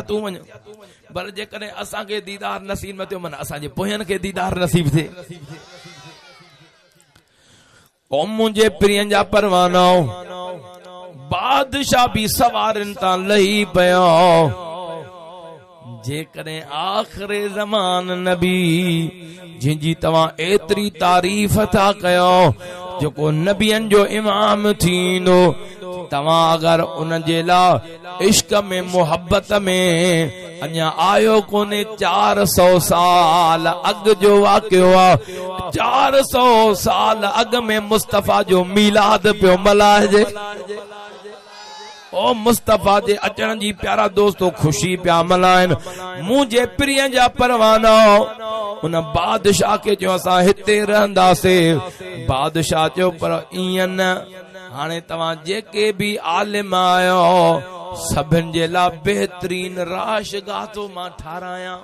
तू वञ पर जेकॾहिं असांखे दीदार नसीब न थियो मन असांजे पोयनि खे दीदार नसीब थिए ओ मुंहिंजे प्रियनि जा परवानो बादशाह भी सवारनि तां लही पियो जेकॾहिं आख़िरी ज़मान नबी जिंजी तव्हां एतिरी तारीफ़ था कयो जेको नबियनि जो इमाम थींदो तव्हां अगर उन जे लाइ इश्क में मोहब्बत में अञा आयो कोने 400 साल अग जो वाक़ियो आहे 400 साल अग में मुस्तफ़ा जो मीलाद पियो मल्हाइजे ओ मुस्तफ़ा जे अचण जी प्यारा दोस्तों खुशी पिया मल्हाइनि मुंहिंजे प्रिय जा परवाना उन बादशाह के जो असां हिते रहंदासीं बादशाह चयो पर ईअं न हाणे तव्हां जेके भी आलिम आयो सभिनि जे लाइ बेहतरीन राशगाह तो मां ठारायां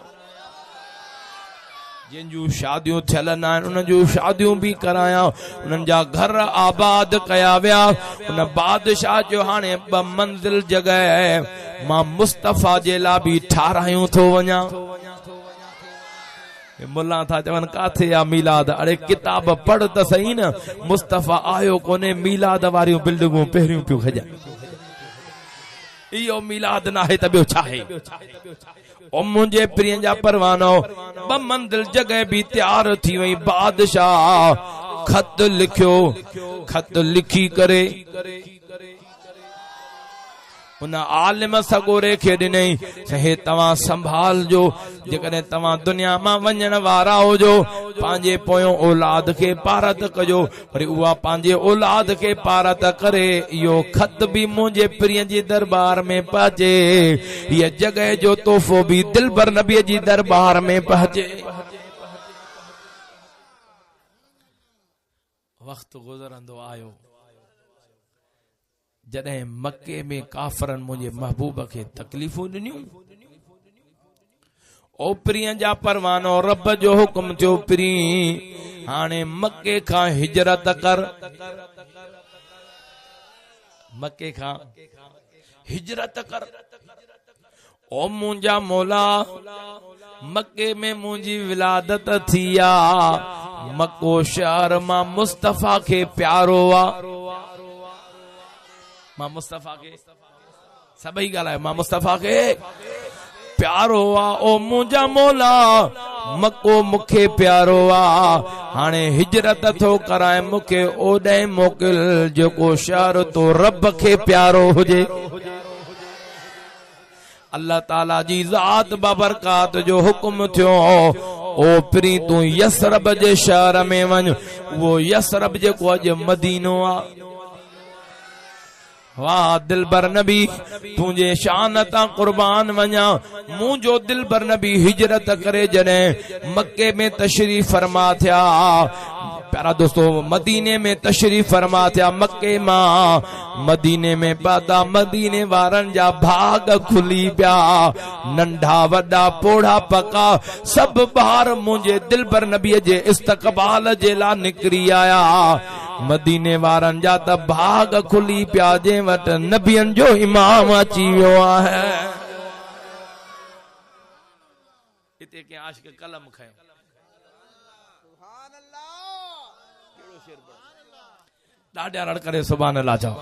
जिन जूं शादियूं थियल न आहिनि उन जूं शादियूं भी करायां उन्हनि जा घर आबाद कया विया उन बादशाह जो हाणे 2 मंजिल जगह मां मुस्तफ़ा जे लाइ भी ठारायूं थो वञा मुल्ला था चवन काथे आ मीलाद अरे किताब पढ़ त सही न मुस्तफ़ा आयो कोने मीलाद वारियूं बिल्डिंगूं पहिरियों पियो खजा इहो मीलाद ना है त ॿियो छा है ओ मुंहिंजे प्रिय जा परवानो 2 मंजिल जगह भी तैयार थी वई बादशाह खत लिखियो खत लिखी करे उन आलिम सगोरे खे ॾिनई हे तव्हां संभाल जो जेकॾहिं तव्हां दुनिया मां वञण वारा हुजो पंहिंजे पोयों औलाद खे पारत कजो वरी उहा पंहिंजे औलाद खे पारत करे इहो खत भी मुंहिंजे प्रिय जी दरबार में पहुचे हीअ जगह जो तोहफ़ो भी दिलबर नबी जी दरबार में पहुचे वक्त गुज़रंदो आयो जॾहिं मक्के में काफरन मुझे महबूब के तकलीफूं ॾिनियूं ओ प्रिय जा परवानो रब जो हुक्म थियो प्री हाणे मक्के खां हिजरत कर मक्के खां हिजरत कर ओ मुंहिंजा मौला मक्के में मुंहिंजी विलादत थी आ मक्को शहर मां मुस्तफ़ा के प्यारो आ मां मुस्तफ़ा के सभई ॻाल्हायो मां मुस्तफ़ा के प्यारो आ ओ मुंहिंजा मौला मक्को मूंखे प्यारो आ हाणे हिजरत थो कराए मूंखे ओॾे मोकिल जेको शहर तो रब खे प्यारो हुजे अल्लाह ताला जी ज़ात बाबरकात जो हुक्म थियो ओ प्री तू यसरब जे शहर में वञ वो यसरब जेको अॼु मदीनो आ वाह दिलबर नबी तुझे शान ता कुर्बान वञा मुंहिंजो दिलबर नबी हिजरत करे जॾहिं मक्के में तशरीफ फरमा थिया प्यारा दोस्तों मदीने में तशरीफ फरमा थिया मक्के मां मदीने में बादा मदीने वारन जा भाग खुली पिया नंढा वॾा पोढ़ा पका सब ॿार मुंहिंजे दिलबर नबी जे इस्तक़बाल जे लाइ निकिरी आया मदीने वारन जा त भाग खुली पिया जे वट नबियन जो इमाम अची वियो आहे इते के आशिक कलम खयो ॾाढा रड़ करे सुभान अल्लाह चओ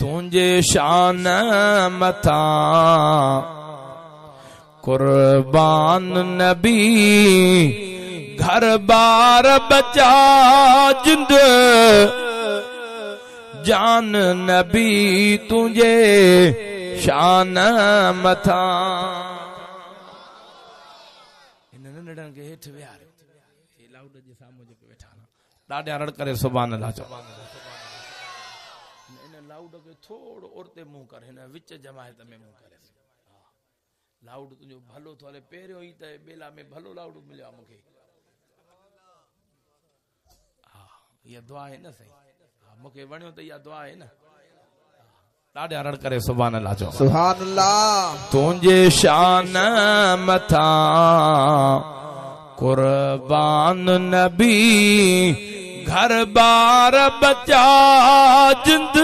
तुंहिंजे शान मथा कुर्बान नबी घर बार बचा जिंद जान नबी तुझे शान मथा इन नंढन के हेठ विहार हे लाउड जे साम्हूं जेके वेठा ॾाढा रड़ करे सुभान अल्लाह चओ इन लाउड के थोड़ो उरते मुंह कर हिन विच जमायत में मुंह करे लाउड तुझो भलो थो हले पहिरियों ई त बेला में भलो लाउड मिलियो मूंखे ये दुआ है ना सही मुखे वणियो त इहा दुआ है न ॾाढा रड़ करे सुभान अल्लाह चओ सुभान अल्लाह तुंहिंजे शान मथा कुर्बान नबी घर बार बचा जिंद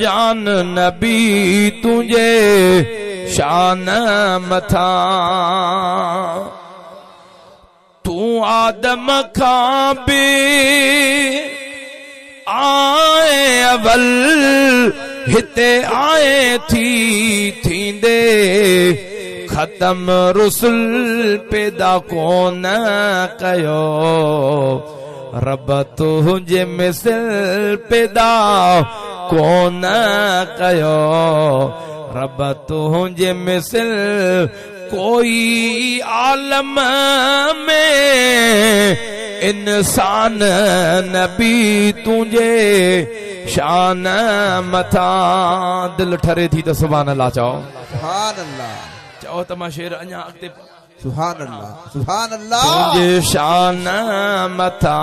जान नबी तुझे शान मथा तू आदम खां भी आए अवल हिते आए थींदे खत्म रुसल पैदा कोन कयो रब तुझे मिसल पैदा कोन कयो रब तुझे मिसल कोई आलम में इंसान नबी तुझे शान मथा दिल ठरे थी तो सुभान अल्लाह चओ सुभान अल्लाह चओ त मां शेर अञा अॻिते सुभान अल्लाह तुझे शान मथा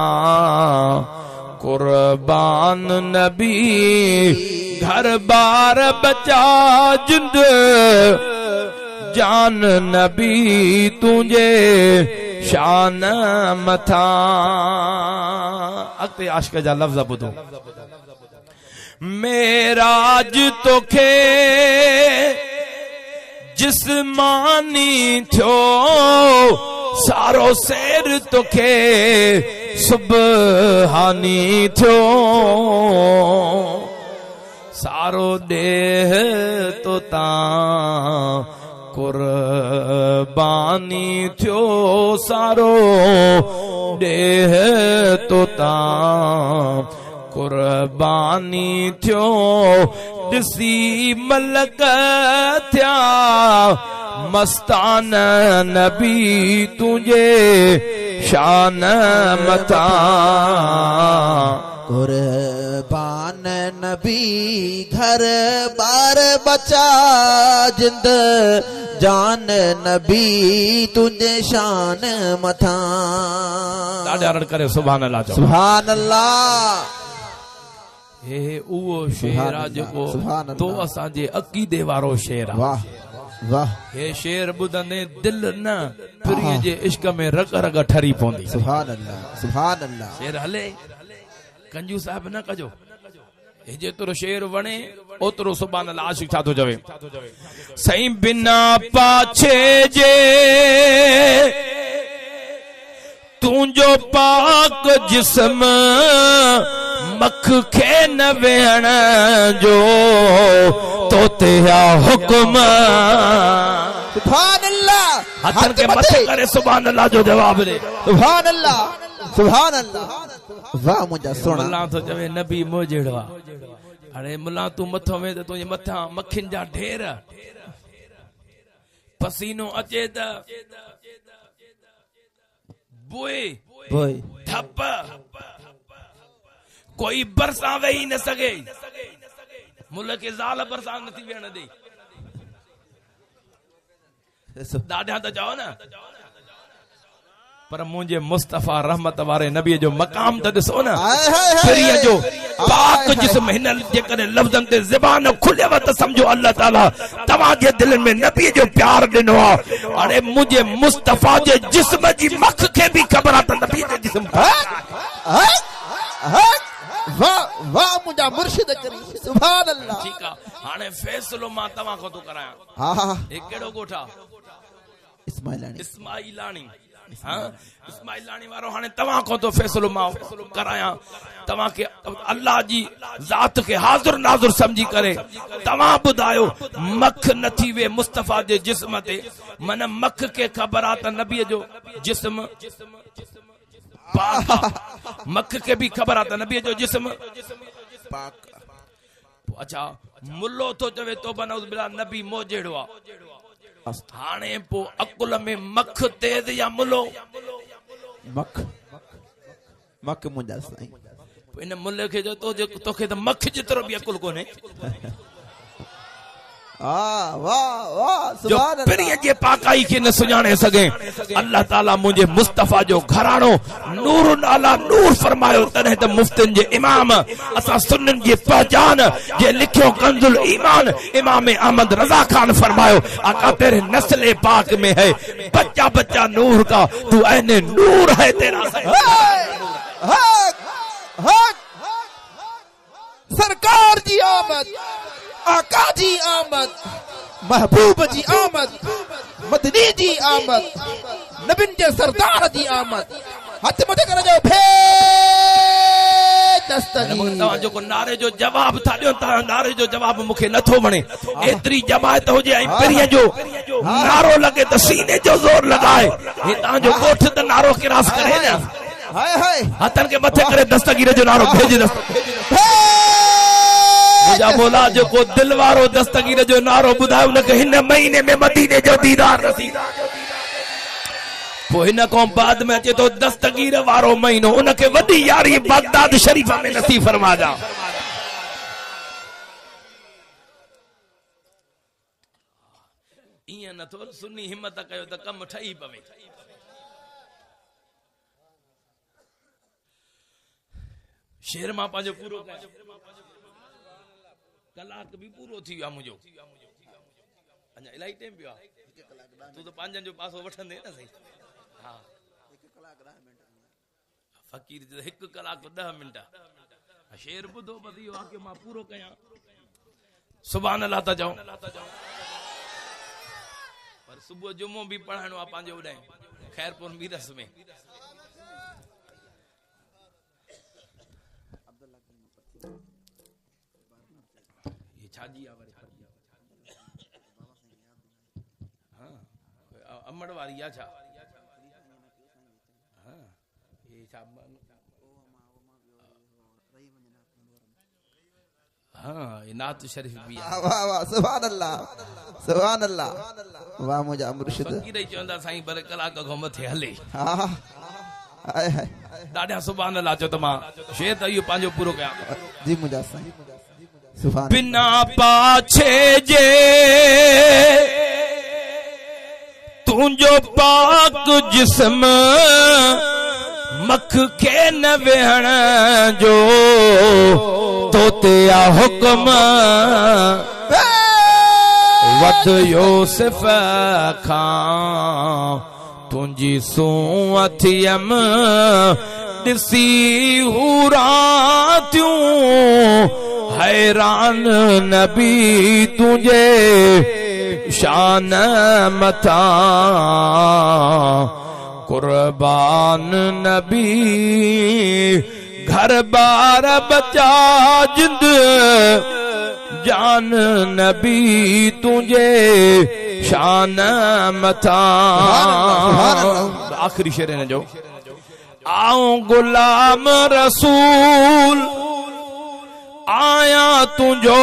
कुर्बान नबी घर बार बचा जिंद जान नबी तुझे शान मथा अॻिते आशिक जा लफ़्ज़ ॿुधो मेराज तोखे जिस्मानी थियो सारो सैर तोखे सुबहानी थियो सारो देह तो तां कुर्बानी थियो सारो देह तो तां कुर्बानी थियो ॾिसी मलक थिया मस्तान नबी तुझे शान मथा कुर्बान नबी घर बार बचा जिंद जान नबी तुझे शान मथा ॾाढा रड़ करे सुभान अल्लाह चओ सुभान अल्लाह हे उहो शेर आहे जेको तो असांजे अक़ीदे वारो शेर आहे वाह वाह हे शेर ॿुधंदे दिल न प्रिय जे इश्क में रग रग ठरी पवंदी सुभान अल्लाह शेर हले कंजू साहब न कजो हे जेतिरो शेर वणे ओतिरो सुभान अल्लाह आशिक छा थो चवे सईं बिना पाछे जे तुंहिंजो पाक जिस्म मख खे न वेहण जो तो तेरा हुक्म सुभान अल्लाह हथन के मथे करे सुभान अल्लाह जो जवाब दे सुभान अल्लाह वाह मुंहिंजा सोना मुल्ला तो चवे नबी मोजड़वा अरे मुल्ला तू मथो में तो तुझे मथा मखिन जा ढेर पसीनो अचे त बोए थप कोई बरसा वेही न सके मुल्क के ज़ाल बरसा नथी वेहण दे ॾाढा त चओ न पर मुझे मुस्तफा रहमत वारे नबी जो मकाम त ॾिसो न प्रिय जो पाक जिस्म हिन जेकॾहिं लफ़्ज़नि ते ज़बान खुलेव त समझो अल्लाह ताला तव्हांजे दिल में नबी जो प्यार ॾिनो आहे अरे मुझे मुस्तफा जे जिस्म जी मख खे बि ख़बर आहे त नबी जे जिस्म वाह वाह मुंहिंजा मुर्शिद करीम सुभान अल्लाह ठीक आहे हाणे फ़ैसिलो मां तव्हां खां थो करायां हा हे कहिड़ो ॻोठ आहे इस्माइलाणी इस्माइलाणी वारो हाणे तव्हां खां तो फ़ैसिलो मां करायां तव्हां के अल्लाह जी ज़ात के हाज़िर नाज़िर समझी करे तव्हां ॿुधायो मख नथी वे मुस्तफा जे जिस्म ते मन मख के ख़बर आहे त नबीअ जो जिस्म पाक मख के भी खबर आता नबी जो जिस्म पाक अच्छा मुल्लो तो चवे तो बनाउज बिला नबी मोजेड़ो आ हाणे पो अकुल में मख तेज या मुल्लो मख मुंजा साईं इन मुल्ले के जो तोखे त मख जितरो भी अकुल कोने वाह वाह सुभान अल्लाह प्रिय जे पाकाई के न सुञाणे सके अल्लाह ताला मुझे मुस्तफा जो घरानो नूर अला नूर फरमायो तने त मुफ्तिन जे इमाम असा सुन्नन जी पहचान जे लिखियो कंजुल ईमान इमाम अहमद रजा खान फरमायो आका तेरे नस्ल पाक में है बच्चा बच्चा नूर का तू ऐने नूर है तेरा सरकार जी आमद, आका जी आमद, महबूब जी आमद, मदनी जी आमद, नबिन जे सरदार जी आमद। हथ मथे कर जो भे दस्तगीर जो को नारे जो जवाब था दियो ता नारे जो जवाब मुखे नथो वणे। एतरी जमात हो जे ऐं पिरिय जो नारो लगे त सीने जो जोर लगाए। हे ता जो कोठ त नारो किरास करे न। हाय हाय हथन के मथे करे दस्तगीर जो नारो भेज दस। मुझा मौला जो को दिल वारो दस्तगीर जो नारो बुधायो न के हिन महीने में मदीने जो दीदार नसीब। पोइ हिन खां बाद में अचे तो दस्तगीर वारो महीनो उनके वडी यारी बगदाद शरीफ में नसीब फरमा जा। इया न तो सुन्नी हिम्मत कयो त कम ठही पवे। शेर मां पांजो पूरो कयो कलाक भी पूरो थी वियो मुझो अञा इलाही टाइम पियो तू तो पांजन जो पासो वठंदे न सही। हाँ फकीर जो 1 कलाक 10 मिनट शेर बुधो बस यो आके मां पूरो कया। सुभान अल्लाह ता जाऊं पर सुबह जुमो भी पढ़ाणो आ पांजो उड़ाई खैरपुर मीरस में। ये छाजी आ वरे हां अमड़ वारी आ छा। हां ये छा हाँ ये नात शरीफ भी है। वाह वाह सुभान अल्लाह सुभान अल्लाह। वाह मुझा मुर्शिद फकीर ही चवंदा साईं पर कलाक खां मथे हले। हां हाय हाय ॾाढा सुभान अल्लाह चो त मां शेर त इहो पंहिंजो पूरो कयां। जी मुझा साईं सुभान। बिना पाछे जे तुंहिंजो पाक जिस्म मख के न वेहण जो तोते आ हुक्म वद यूसुफ खां तुंहिंजी सूअथियम ॾिसी रातियूं हैरान नबी तुंहिंजे शान मथा कुर्बान नबी घर बार बचा जिंद जान नबी तुझे शान मथा। आखिरी शेर न जो आऊं गुलाम रसूल आया तुझो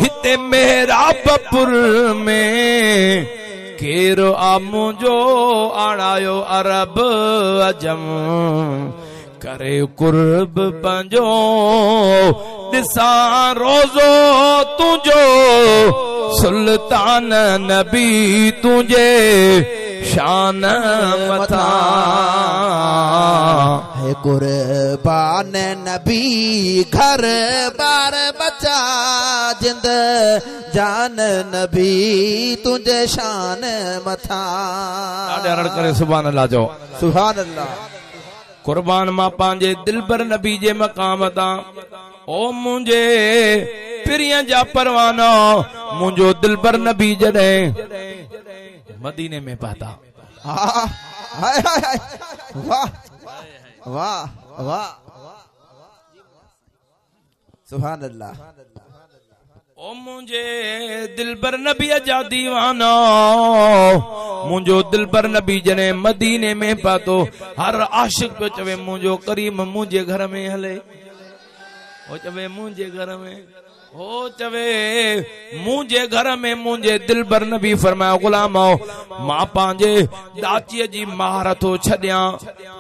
हिते मेरा बपुर में केरो आ मुझो आणायो अरब अजम करे कुर्ब पंजो दिसा रोजो तुझो सुल्तान नबी तुझे शान मथा है कुर्बान नबी घर बार बचा जिंद जान नबी तुझे शान मथा। ॾाढा करे सुभान अल्लाह जो सुभान अल्लाह। कुर्बान मां पंहिंजे दिलबर नबी जे मक़ाम तां ओ मुंहिंजे पिरिय जा परवाना मुंहिंजो दिलबर नबी जॾहिं मदीने में पहुता। हाय हाय हाय वाह वाह वाह सुभान अल्लाह। ओ मुंहिंजे दिलबर नबी जा दीवाना मुंहिंजो दिलबर नबी जॾहिं मदीने में पहुतो हर आशिक पियो चवे मुंहिंजो करीम मुंहिंजे घर में हले। हो चवे मुंहिंजे घर में हो चवे मुंहिंजे घर में मुंहिंजे दिलबर नबी फरमायो गुलाम मां पंहिंजे दाचीअ जी महारत छॾियां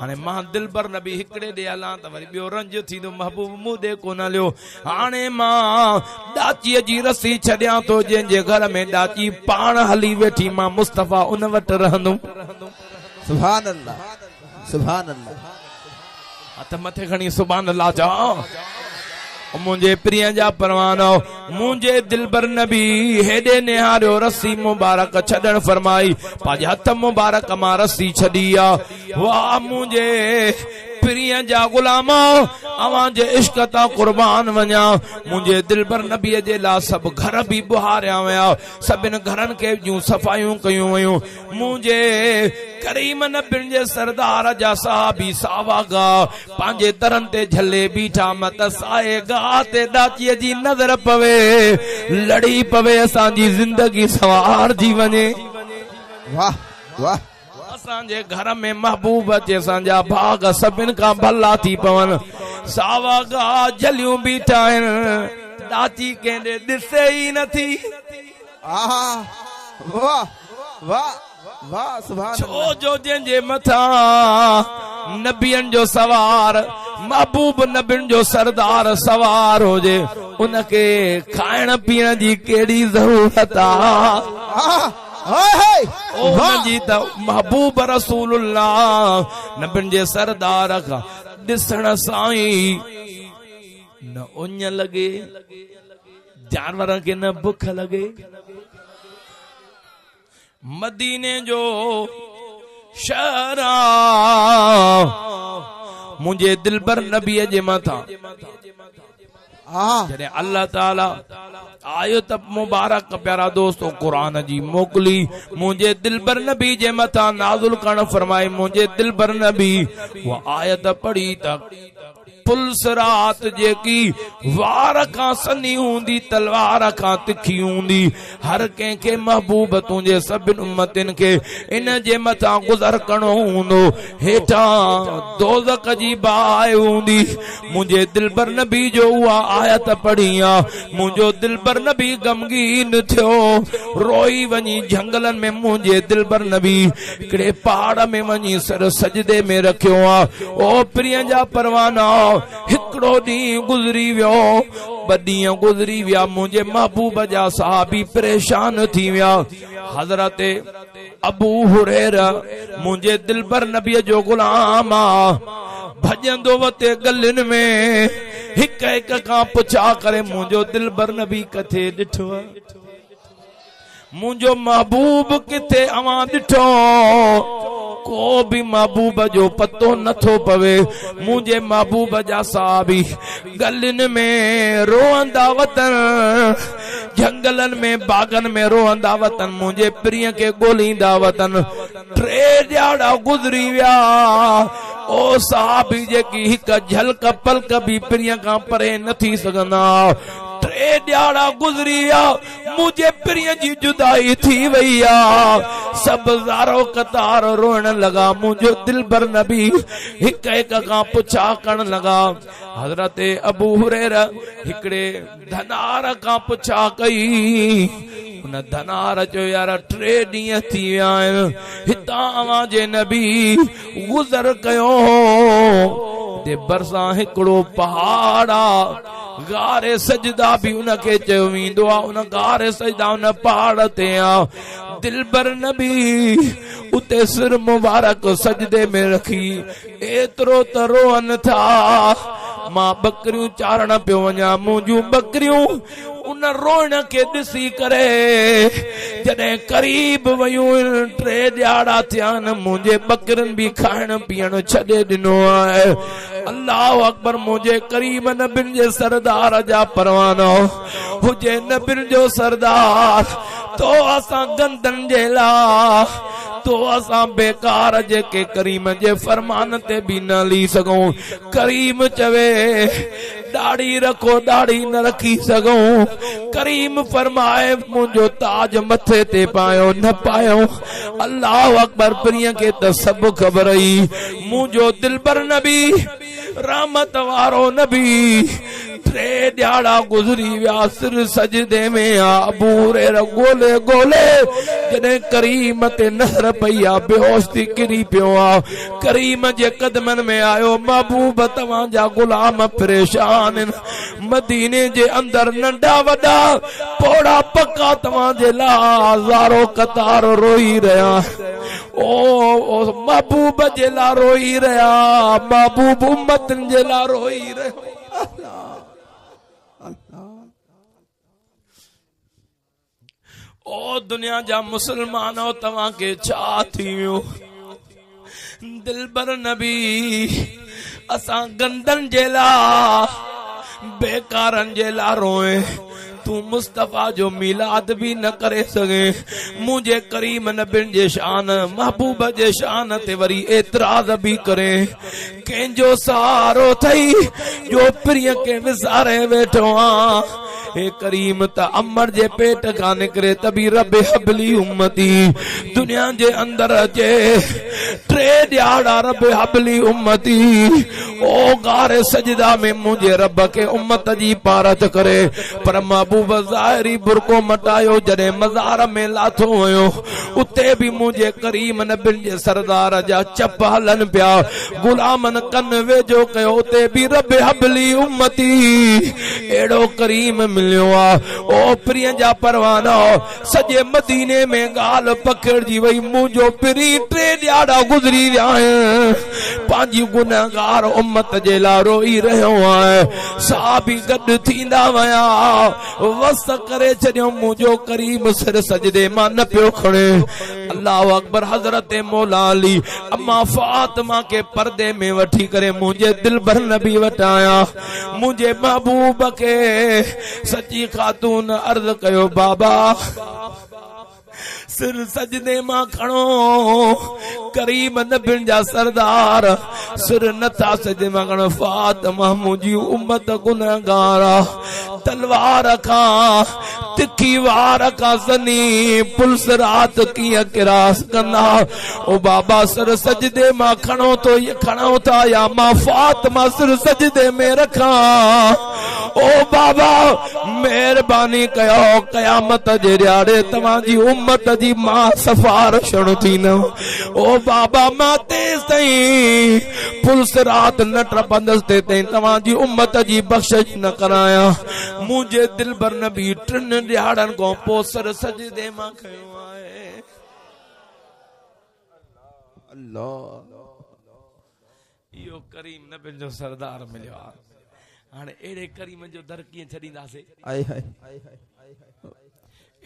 हाणे मां दिलबर नबी हिकिड़े ॾे हलां त वरी ॿियो रंज थींदो महबूब मूं ॾे कोन हलियो हाणे मां दाचीअ जी रसी छॾियां थो जंहिंजे घर में दाची पाण हली वेठी मां मुस्तफ़ा उन वटि रहंदुमि। सुभान अल्लाह सुभान अल्लाह। हथ मथे खणी सुभान अल्लाह चओ। मुंहिंजे प्रिय जा परवानो मुंहिंजे दिलबर नबी हेॾे निहारियो रस्सी मुबारक छॾण फरमाई पंहिंजे हथ मुबारक मां रस्सी छॾी आ। वाह मुंहिंजे प्रिय जा गुलामो अवां जे इश्क ता कुर्बान वञा मुझे दिलबर नबी जे ला सब घर भी बुहारिया वया सबिन घरन के जूं सफाइयूं कयूं वयूं मुझे करीम नबिन जे सरदार जा साहबी सावागा पांजे तरन ते झले बीठा मत साए गा ते दाची जी नजर पवे लड़ी पवे असां जी जिंदगी सवार जी वने वाह वाह असांजे घर में महबूब अचे असांजा भाग सभिन खां भला थी पवन सावागा झलियूं बीठा आहिनि दाची कंहिं ॾिसे ई नथी आहा वाह वाह वाह सुभान छो जो जंहिंजे मथां नबियन जो सवार महबूब नबिन जो सरदार सवार होजे उनके खाइण पीअण जी कहिड़ी ज़रूरत आहे जी त महबूब रसूलुल्लाह नबिन जे सरदार खां ॾिसण सां ई न उञ लगे जानवर के न भुख लगे मदीने जो शहरा मुझे दिलबर नबी जे मथा जॾहिं अल्लाह ताला आयो त मुबारक प्यारा दोस्तों कुरान जी मोकली मुझे दिलबर नबी जे मथा नाज़ुल करण फरमाए मुझे दिलबर नबी वो आयत पढ़ी त पुलिस रात जेकी वार खां सनी हूंदी तलवार खां तिखी हूंदी हर कंहिंखे महबूब तुंहिंजे सभिनि उम्मतिन खे इन जे मथां गुज़र करणो हूंदो हेठां दोज़ख जी बाहि हूंदी मुंहिंजे दिलबर नबी जो उहा आयत पढ़ी आहे मुंहिंजो दिलबर नबी गमगीन थियो रोई वञी झंगलनि में मुंहिंजे दिलबर नबी हिकिड़े पहाड़ में वञी सर सजदे में रखियो आहे ओ प्रिय जा परवाना हिकड़ो ॾींहुं गुज़री वियो ॿ ॾींहं गुज़री विया मुंहिंजे महबूब जा साहबी परेशान थी विया हज़रत अबू हुरैरा मुंहिंजे दिलबर नबीअ जो गुलाम भॼंदो वते गलिन में हिक हिक खां पुछा करे मुंहिंजो दिलबर नबी किथे ॾिठो मुंहिंजो महबूब किथे अवां ॾिठो को भी महबूब जो पतो नथो पवे मुझे महबूब जा साहबी गलिन में रोअंदा वतन जंगलन में बागन में रोअंदा वतन मुझे प्रिय के गोलींदा वतन 3 ॾियारा गुज़री विया ओ साहबी जेकी हिक झलक पलक भी प्रिय खां परे न थी सघंदा 3 ॾियारा गुज़री विया मुझे प्रिय जी जुदाई थी वई आ सब ज़ारो कतार रोण लगा मुझो दिलबर नबी हिक हिक खां पुछा करण लगा हज़रत अबू हुरैरा हिकड़े धनार खां पुछा कई उन धनार जो यार 3 ॾींहं थी विया आहिनि हितां अवां जे नबी गुज़र कयो ते बरसां हिकड़ो पहाड़ आ गारे सजदा भी उनके चयो वेंदो आहे उन गारे सजदा उन पहाड़ ते आ दिलबर नबी उते सिर मुबारक सजदे में रखी एतिरो त रोअन था मां बकरियूं चारण पियो वञा मुंहिंजूं बकरियूं उन रोइण खे ॾिसी करे जॾहिं करीब वयूं 3 ॾियारा थिया न मुंहिंजे बकरनि भी खाइण पीअण छॾे ॾिनो आहे अल्लाह अकबर मुझे करीम नबिन जे सरदार जा परवानो हुजे नबिन जो सरदार तो असां गंदन जे ला तो असां बेकार जेके करीम जे फरमान ते भी न ली सघूं करीम चवे दाढ़ी रखो दाढ़ी न रखी सघूं करीम फरमाए मुंहिंजो ताज मथे ते पायो न पायो अल्लाह अकबर प्रिय के त सब ख़बर ई मुंहिंजो दिलबर नबी रहमत वारो नबी 3 ॾियारा गुज़री विया सिर सजदे में अबू हुरैरा गोले गोले जॾहिं करीम ते नज़र पई आ बेहोश थी किरी पियो आ करीम जे कदमनि में आयो महबूब तव्हां जा गुलाम परेशान आहिनि मदीने जे अंदर नंढा वॾा पोड़ा पक्का तव्हां जे लाइ ज़ारो कतार रोई रहिया ओ महबूब जे लाइ रोई रहिया महबूब उम्मतन जे लाइ रोई रहिया ओ दुनिया जा मुसलमानो तव्हां के छा थी वियो दिलबर नबी असां गंदन जे ला बेकारन जे ला रोए तू मुस्तफा जो मिलाद भी न करे सके मुझे करीम नबिन जे शान महबूब जे शान ते वरी एतराज भी करे कंहिंजो सहारो थई जो प्रिय के विसारे वेठो आ हे करीम त अमर जे पेट का निकरे तभी रब हबली उम्मती दुनिया जे अंदर अचे ट्रे ॾियाड़ा रब हबली उम्मती ओ गारे सजदा में मुझे रब के उम्मत जी पारत करे पर महबूब ज़ाहिरी बुरको मटायो जॾहिं मज़ार में लाथो हुयो उते भी मुझे करीम नबिन जे सरदार जा चप हलन पिया गुलामन कन वेझो कयो उते भी रब हबली उम्मती एड़ो करीम मिलियो आ ओ प्रिय जा परवाना सजे मदीने में गाल पकड़जी वई मुझो प्री टे ॾियाड़ा गुज़री विया पंहिंजी गुनहगार उम्मत जे लाइ रोई रहियो आहे साहबी गॾु थींदा विया वस करे छॾियो मुझो करीम सिर सजदे मां न पियो खणे अल्लाह अकबर हज़रत मौला अली अम्मा फातिमा के पर्दे में वठी करे मुझे दिल भर नबी वटाया मुझे महबूब के सची खातून अर्ज कयो बाबा सिर सजदे मां खणो करीम नबिन जा सरदार सिर नथा सजदे मां खणो फातिमा मुझी उम्मत गुनहगार तलवार खां तिखी वार खां सनी पुलिस रात कीअं किरास कंदा ओ बाबा सिर सजदे मां खणो तो ये खणो था या मां फातिमा सिर सजदे में रखा ओ बाबा मेहरबानी कयो कयामत जे ॾियारे तव्हांजी उम्मत जी मां सफ़ारशण थी न ओ बाबा मां तेस ताईं पुलिस रात न टपंदसि ते ताईं तव्हांजी उम्मत जी बख़्शिश न कराया मुझे दिल भर नबी टिन ॾियाड़नि खां पोइ सर सजदे मां खयो आहे अल्लाह इहो करीम नबिन जो सरदार मिलियो आहे हाणे एड़े करीम जो दर कीअं छॾींदासीं आए हाय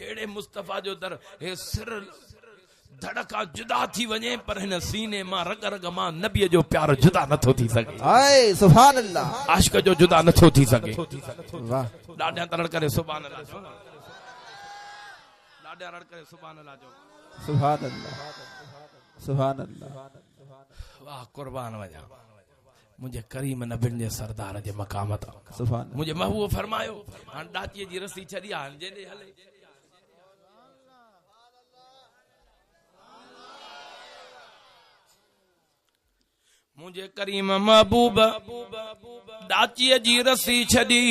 एड़े मुस्तफा जो दर हे सिर धड़का जुदा थी वञे पर हिन सीने मां रग रग मां नबीअ जो प्यार जुदा नथो थी सके आए सुभान अल्लाह आशिक जो जुदा नथो थी सके वाह ॾाढा तड़ करे सुभान अल्लाह जो ॾाढा रड़ करे सुभान अल्लाह जो सुभान अल्लाह सुभान अल्लाह वाह कुर्बान वञा मुझे करीम नबिन जे सरदार जे मकाम ता सुभान मुझे महबूब फरमायो हां ॾाचीअ जी रस्सी छॾी आ जेॾे हले मुझे करीम महबूब ॾाचीअ जी रस्सी छॾी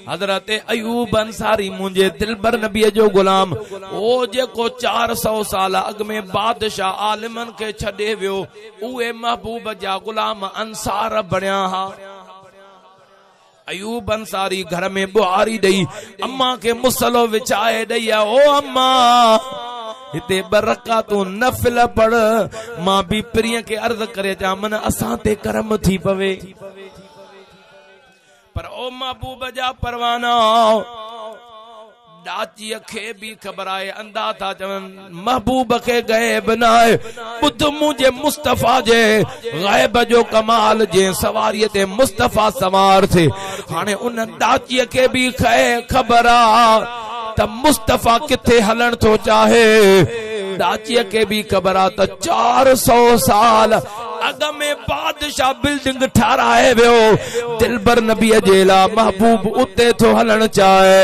हज़रत अयूब अंसारी मुझे दिलबर नबीअ जो गुलाम ओ जेको 400 साल अग में बादशाह आलिमन के छॾे वियो उहे महबूब जा गुलाम अंसार बणिया हा अयूब अंसारी घर में बुहारी ॾेई अम्मा के मुसलो विछाए ॾेई ओ अम्मा हिते बरका तू नफिल पढ़ मां भी प्रिय के अर्ज करे चा मन असां ते करम थी पवे पर ओ महबूब जा परवाना ॾाचीअ खे भी ख़बर आहे अंधा था चवन महबूब के गैब न आहे ॿुध मुझे मुस्तफा जे गैब जो कमाल जे सवारीअ ते मुस्तफा सवार थे हाणे उन ॾाचीअ के भी ख़बर आ त मुस्तफा किथे हलण थो चाहे ॾाचीअ के भी ख़बर आ त 400 साल अग में बादशाह बिल्डिंग ठाराए वियो दिलबर नबीअ जे लाइ महबूब उते थो हलण चाहे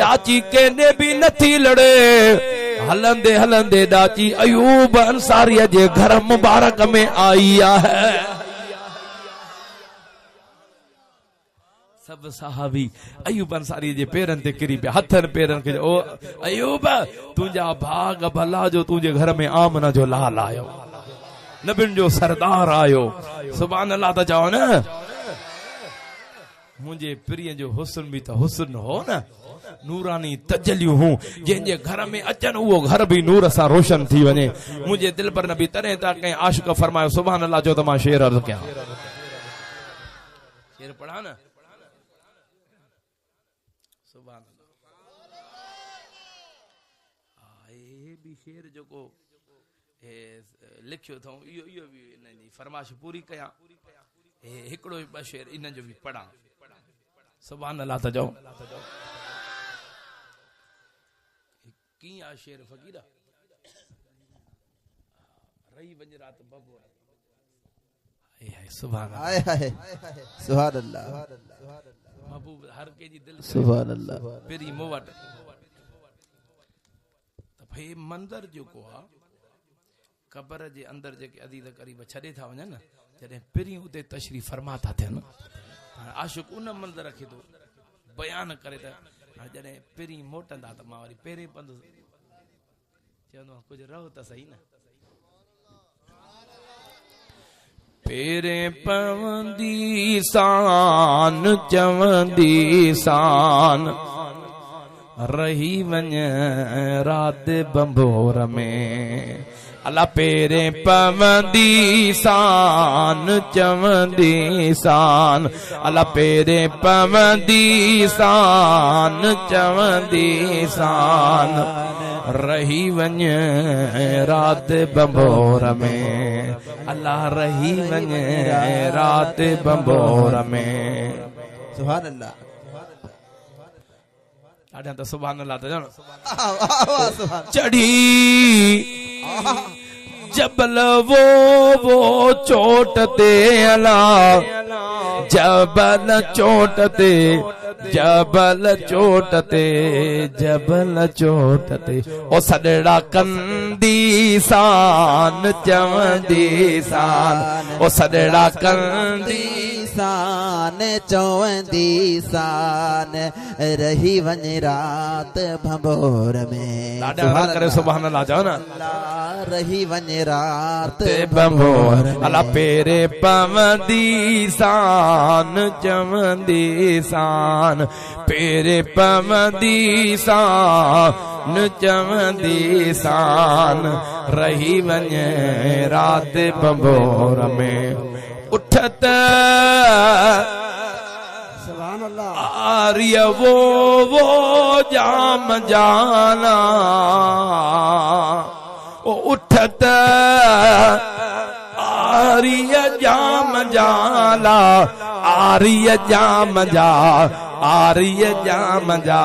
ॾाची कंहिं भी नथी लड़े हलंदे हलंदे ॾाची अयूब अंसारीअ जे घर मुबारक में आई आहे सब सहाबी अयूब अंसारी जे पेरन ते किरी पिया हथन पेरन के ओ अयूब तुंहिंजा भाग भला जो तुंहिंजे घर में आमना जो लाल आयो नबिन जो सरदार आयो सुभान अल्लाह त चओ न मुझे प्रिय जो हुस्न भी तो हुस्न हो न नूरानी तजलियूं हूं जंहिंजे घर में अचन वो घर भी नूर सां रोशन थी वञे मुझे दिल पर नबी तॾहिं त कंहिं आशिक फरमायो सुभान अल्लाह जो त मां शेर अर्ज़ कयां शेर पढ़ा न सुभान अल्लाह ये भी शेर जो को लिखियो अथऊं इहो इहो बि इन्हनि जी फरमाइश पूरी कयां हिकिड़ो ॿ शेर इन जो बि पढ़ां सुभान अल्लाह त चओ कीअं आहे शेर फ़कीरा रही वञ रात बबो सुभान अल्लाह महबूब हर कंहिंजी दिलि सुभान अल्लाह पहिरीं मूं वटि त भई मंदर जेको आहे क़बर जे अंदर जेके अदीद करीब छॾे था वञनि न जॾहिं पहिरीं उते तशरीफ़ फरमा था थियनि हाणे आशिक़ उन मंदर खे थो बयान करे त हाणे जॾहिं पहिरीं मोटंदा त मां वरी पहिरें पंधु चवंदो आहियां कुझु रहो त सही न पेरे पवंदी सान चवंदी सान रही वञ रात बंबोर में अला पेरे पवंदी सान चवंदी सान अला पेरे पवंदी सान चवंदी सान रही वञ रात बंबोर में अल्लाह रही वञ रात बंबोर में सुभान अल्लाह ॾाढा त सुभान अल्लाह त चढ़ी जबल वो चोट ते अला जबल चोट ते जबल चोट ते जबल चोट ते ओ सॾड़ा कंदी सान चवंदी सान ओ सॾड़ा कंदी सान चवंदी सान रही वञ रात भंबोर में ॾाढा करे सुभान अल्लाह चओ न रही वञ रात बंबोर अला पेरे पवंदी सान चवंदी सान पेरे पवंदी सान चवंदी सान रही वञ रात बंबोर में उठत सुभान अल्लाह आर्य वो जाम जाना ओ उठत आर्य जाम जाला आर्य जाम जा आर्य जाम जा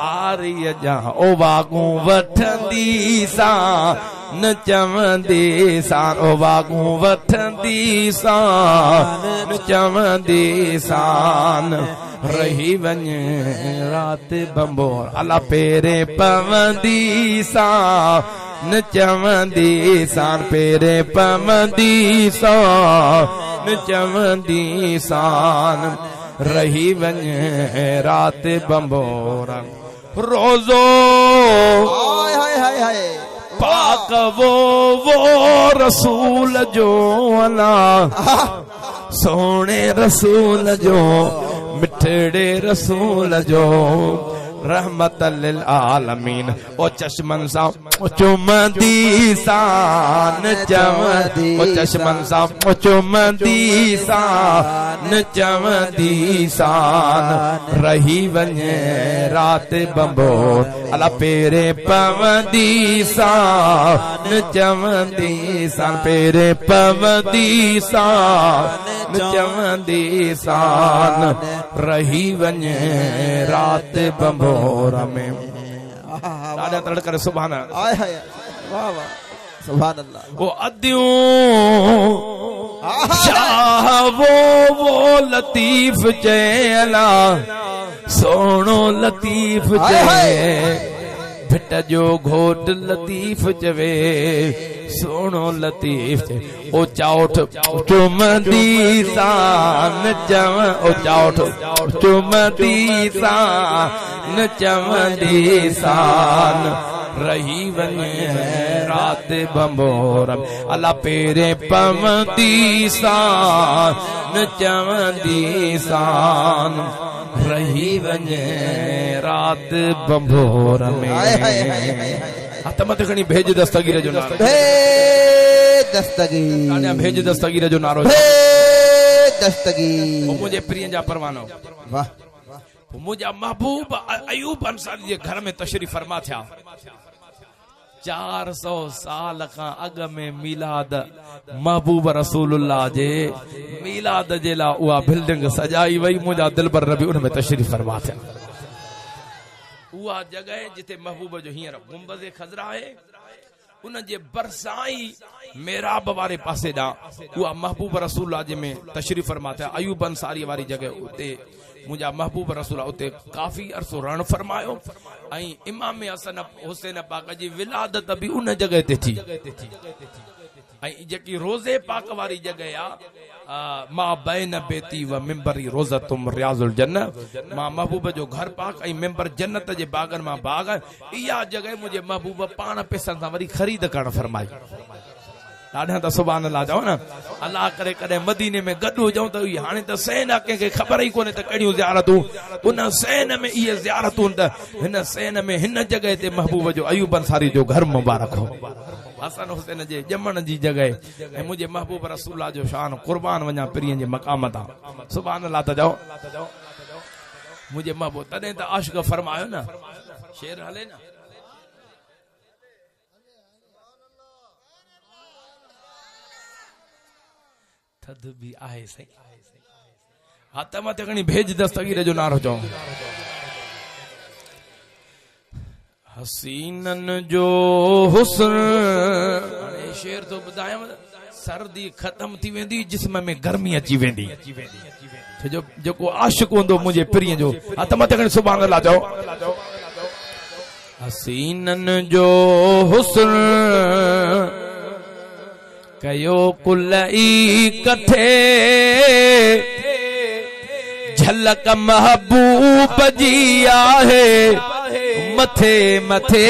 आर्य जा ओ वागू वठंदी सान न चवंदी सान ओ वागू वठंदी सान न चवंदी सान रही वञ रात बंबोर अला पेरे पवंदी सान न चवंदी सान पेरे पवंदी सान न चवंदी सान रही वञ रात बंबोर रोज़ो पाक वो रसूल जो अला सोने रसूल जो मिठड़े रसूल जो रहमत लिल आलमीन ओ चश्मन सा चुमंदी सान चवंदी ओ चश्मन सा चुमंदी सान चवंदी सान रही वञ रात बंबोर अला पेरे पवंदी सान चवंदी सान पेरे पवंदी सान चवंदी सान रही वञ रात बंबोर में ॾाढा तड़कर सुभान वाह वाह सुभान अल्लाह वो अदियूं शाह वो लतीफ चला सोनो लतीफ चवे भिट जो घोट लतीफ चवे सोनो लतीफ ओ चाउठ चुमंदी सान चव ओ चाउठ चुमंदी सान चवंदी सान रही वञ रात बंबोर अला पेरे पवंदी सान चवंदी सान रही वञ रात बंबोर में हथ मत खणी भेज दस्तगीर जो नारो भेज दस्तगीर जो नारो दस्तगीर मुझे प्रिय जा परवानो वाह मुझा महबूब अयूब अंसारी जे घर में तशरीफ फरमा थिया 400 साल का अग में मिलाद महबूब रसूलुल्लाह जे मिलाद जे ला उहा बिल्डिंग सजाई वई मुंहिंजा दिलबर नबी उन में तशरीफ फरमा थिया उहा जगह जिथे महबूब जो हींअर गुंबद खजरा है उन जे बरसाई मेराब वारे पासे ॾांहुं उहा महबूब रसूलुल्लाह जे में तशरीफ फरमा थिया अयूब अंसारी वारी जगह उते मुंहिंजा महबूब रसूल उते काफ़ी अरसो रण फरमायो ऐं इमाम हसन हुसैन पाक जी विलादत भी उन जगह ते थी ऐं जेकी रोज़े पाक वारी जगह आ मां बैन बेती व मिंबरी रोज़तुम रियाजुल जन्नत मां महबूब जो घर पाक ऐं मिंबर जन्नत जे बागन मां बाग इहा जगह मुंहिंजे महबूब पाण पैसनि सां वरी ख़रीद करण फरमाई ॾाढा त सुभान अल्लाह चओ न अल्लाह करे कॾहिं मदीने में गॾु हुजऊं त हाणे त सैन कंहिंखे ख़बर ई कोन्हे त कहिड़ियूं ज़ियारतूं उन सैन में इहे ज़ियारतूं त हिन सैन में हिन जगह ते महबूब जो अयूब अंसारी जो घर मुबारक हो हसन हुसैन जे ॼमण जी जगह ऐं मुंहिंजे महबूब रसूलुल्लाह जो शान कुर्बान वञा पिरीअ जे मक़ाम तां सुभान अल्लाह त चओ मुंहिंजे महबूब तॾहिं त आशिक़ फरमायो न शेर हले न थद भी आहे सही हथ मथे खणी भेज दस्तगीर जो नारो चओ हसीनन जो हुस्न हाणे शेर तो ॿुधायांव सर्दी खत्म थी वेंदी जिस्म में गर्मी अची वेंदी जो जेको आशिक़ हूंदो मुंहिंजे पिरीअ जो हथ मथे खणी सुभान अल्लाह चओ हसीनन जो हुस्न कयो कुलई कथे झलक महबूब जी आहे मथे मथे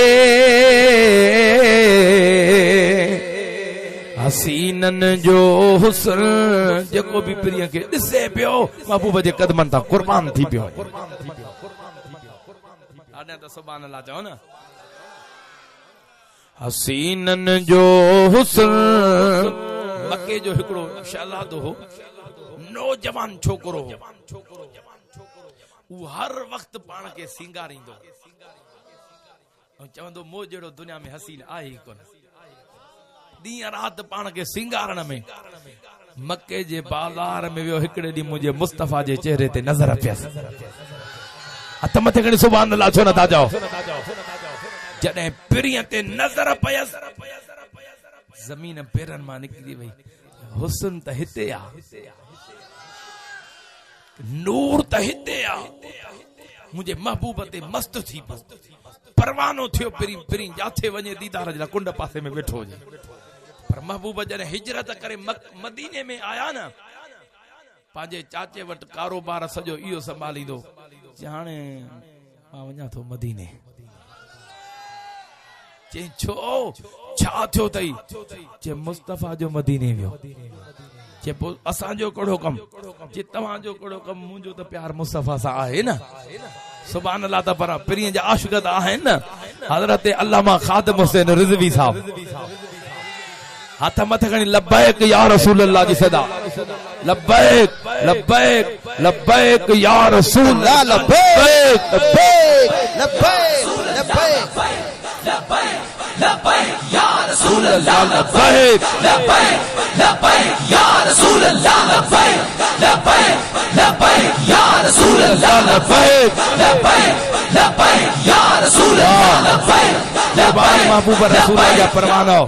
हसीनन जो हुस्न जेको भी प्रिय खे ॾिसे पियो महबूब जे कदमनि तां कुर्बान थी पियो ॾाढा त सुभान अल्लाह चओ न हसीनन जो हुस्न मके जो हिकिड़ो शहज़ादो हो नौजवान छोकरो हो उ हर वक्त पाण के सिंगारींदो ऐं चवंदो मो जहिड़ो दुनिया में हसीन आहे ई कोन ॾींहं राति पाण के सिंगारण में मके जे बाज़ार में वियो हिकिड़े ॾींहुं मुंहिंजे मुस्तफ़ा जे चेहरे ते नज़र पियसि हथ मथे खणी सुभान अल्लाह छो नथा चओ जॾहिं पिरीअ ते नज़र पयसि ज़मीन पेरनि मां निकिरी वई हुस्न त हिते आ नूर त हिते आ मुंहिंजे महबूब ते मस्त थी पियो परवानो थियो पिरी जाथे वञे दीदार जे कुंड पासे में वेठो हुजे पर महबूब जॾहिं हिजरत करे मदीने में आया न पंहिंजे चाचे वटि कारोबार सॼो इहो संभालींदो हाणे मां वञा थो मदीने चई छो छा थियो अथई चे मुस्तफ़ा जो मदीने वियो चे पोइ असांजो कहिड़ो कम चे तव्हांजो कहिड़ो कम मुंहिंजो त प्यार मुस्तफ़ा सां आहे न सुभान अल्लाह त पर पिरीअ जा आशिक़ त आहिनि न हज़रत अल्लामा ख़ादिम हुसैन रिज़वी साहब हथ मथे खणी लब्बैक या रसूल अल्लाह जी सदा लब्बैक लब्बैक लब्बैक या रसूल अल्लाह लब्बैक लब्बैक लब्बैक लब्बैक लब्बैक लब्बैक या रसूल अल्लाह लब्बैक लब्बैक लब्बैक या रसूल अल्लाह लब्बैक लब्बैक लब्बैक या रसूल अल्लाह लब्बैक लब्बैक लब्बैक या रसूल अल्लाह लब्बैक लब्बैक महबूब रसूल जा परवानो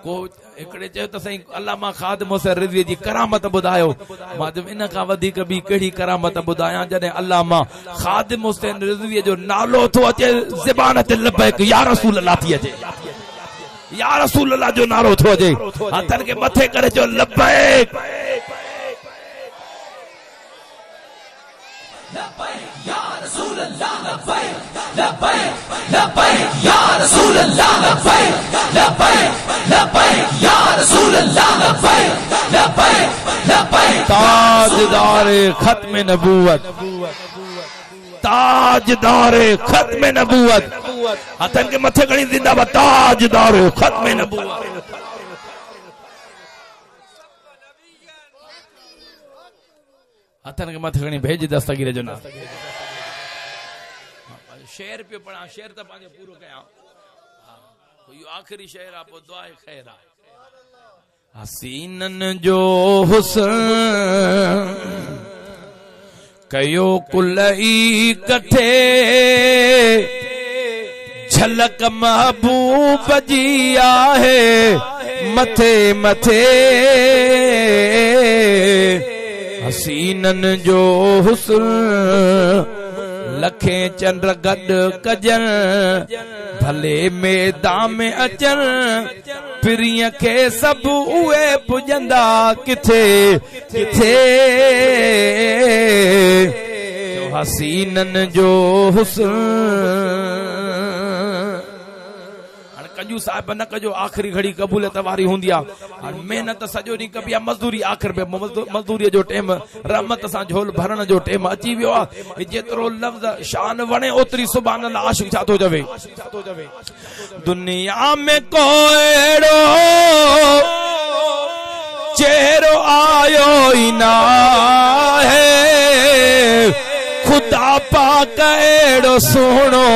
को एकड़े चयो त सही अल्लामा ख़ादिम हुसैन रिज़वी जी करामत ॿुधायो मां चयो इन खां वधीक ॿी कहिड़ी करामत ॿुधायां जॾहिं अल्लामा ख़ादिम हुसैन रिज़वी जो नालो थो अचे ज़बान ते लब्बैक या रसूल अल्लाह थी अचे या रसूल अल्लाह जो नारो थो अचे हथनि खे मथे करे चयो लब्बैक या रसूल अल्लाह लब्बैक लब्बैक लब्बैक या रसूल अल्लाह लब्बैक लब्बैक लब्बैक या रसूल अल्लाह लब्बैक लब्बैक लब्बैक ताजदारे खत्म नबूवत ताजदारे खत्म नबूवत हथन के मथे खणी जिंदाबाद ताजदारे खत्म नबूवत हथन के मथे खणी भेज दस्तगीर जो नाम शेर पे पढ़ा शेर त पांजो पूरो कया आखिरी शेर आप दुआ खैर हसीनन जो हुस्न कयो कुलई कठे झलक महबूब जी आहे मथे मथे हसीनन जो हुस्न लखे चंद्र गड कजन भले मैदान में अचन पिरिय के सब उए पुजंदा किथे किथे जो हसीनन जो हुस्न कजू साहिब न कजो आखिरी घड़ी कबूलियत वारी हुंदी आ मेहनत सजो नी कबी मजदूरी आखिर में मजदूरी जो टाइम रहमत सा झोल भरण जो टाइम अची वियो आ जेतरो लफ्ज शान वणे ओतरी सुभान अल्लाह आशिक छा तो जवे दुनिया में कोएड़ो चेहरो आयो ही ना है खुदा पाक एड़ो सोनो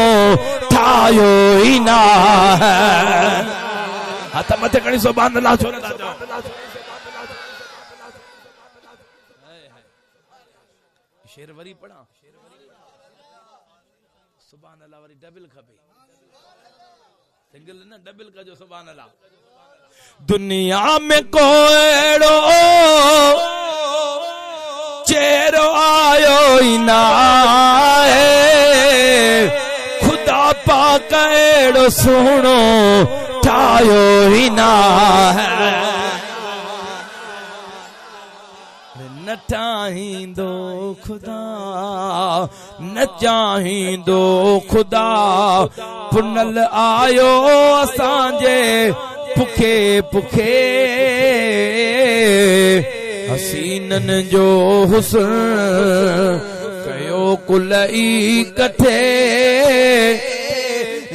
ठायो ही ना है हथ मथे कणी सुभान अल्लाह छो नथा चओ शेर वरी पढ़ा सुभान अल्लाह वरी डबल खपे सिंगल न डबल का जो सुभान अल्लाह दुनिया में कोएड़ो चेहरो आयो ही ना है खुदा पाक एड़ो सोनो ठायो ही ना है न चाहींदो खुदा न चाहींदो खुदा पुनल आयो असांजे पुखे पुखे हसीनन जो हुस्न कयो कुलई कठे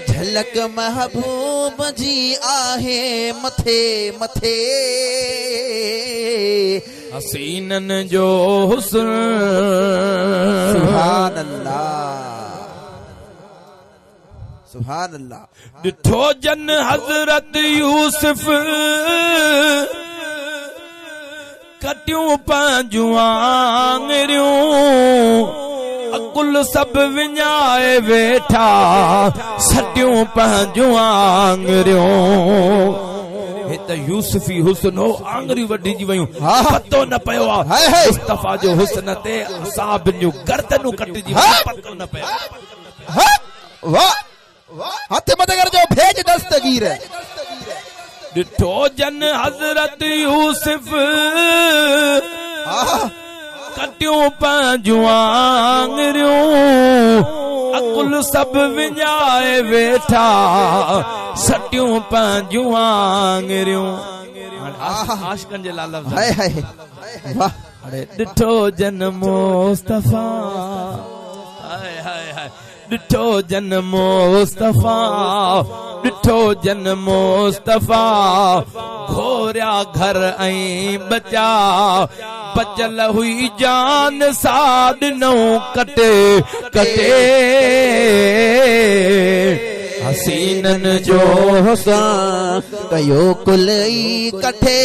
झलक महबूब जी आहे मथे मथे हसीनन जो हुस्न सुभान अल्लाह सुभान अल्लाह डिठो जन हजरत यूसुफ कटियूं पंहिंजूं आङिरियूं अकुल सब विञाए वेठा सटियूं पंहिंजूं आङिरियूं हे त यूसुफी हुस्न हो आङिरियूं वढिजी वयूं पतो न पियो आहे मुस्तफा जो हुस्न ते साहब जूं गर्दनूं कटिजी वयूं पतो न पियो वाह हाथ मत कर जो भेज दस्तगीर डिठो जन हजरत यूसुफ कटियूं पंहिंजूं आङिरियूं अकुल सब विञाए वेठा सटियूं पंहिंजूं आङिरियूं आशिकनि जे लाल हाय हाय वाह डिठो जन मुस्तफा हाय हाय हाय डिठो जन मुस्तफा डिठो जन मुस्तफा घोरिया घर ऐं बचा बचल हुई जान साड नौ कटे कटे हसीनन जो हुस्न कयो कुलई कठे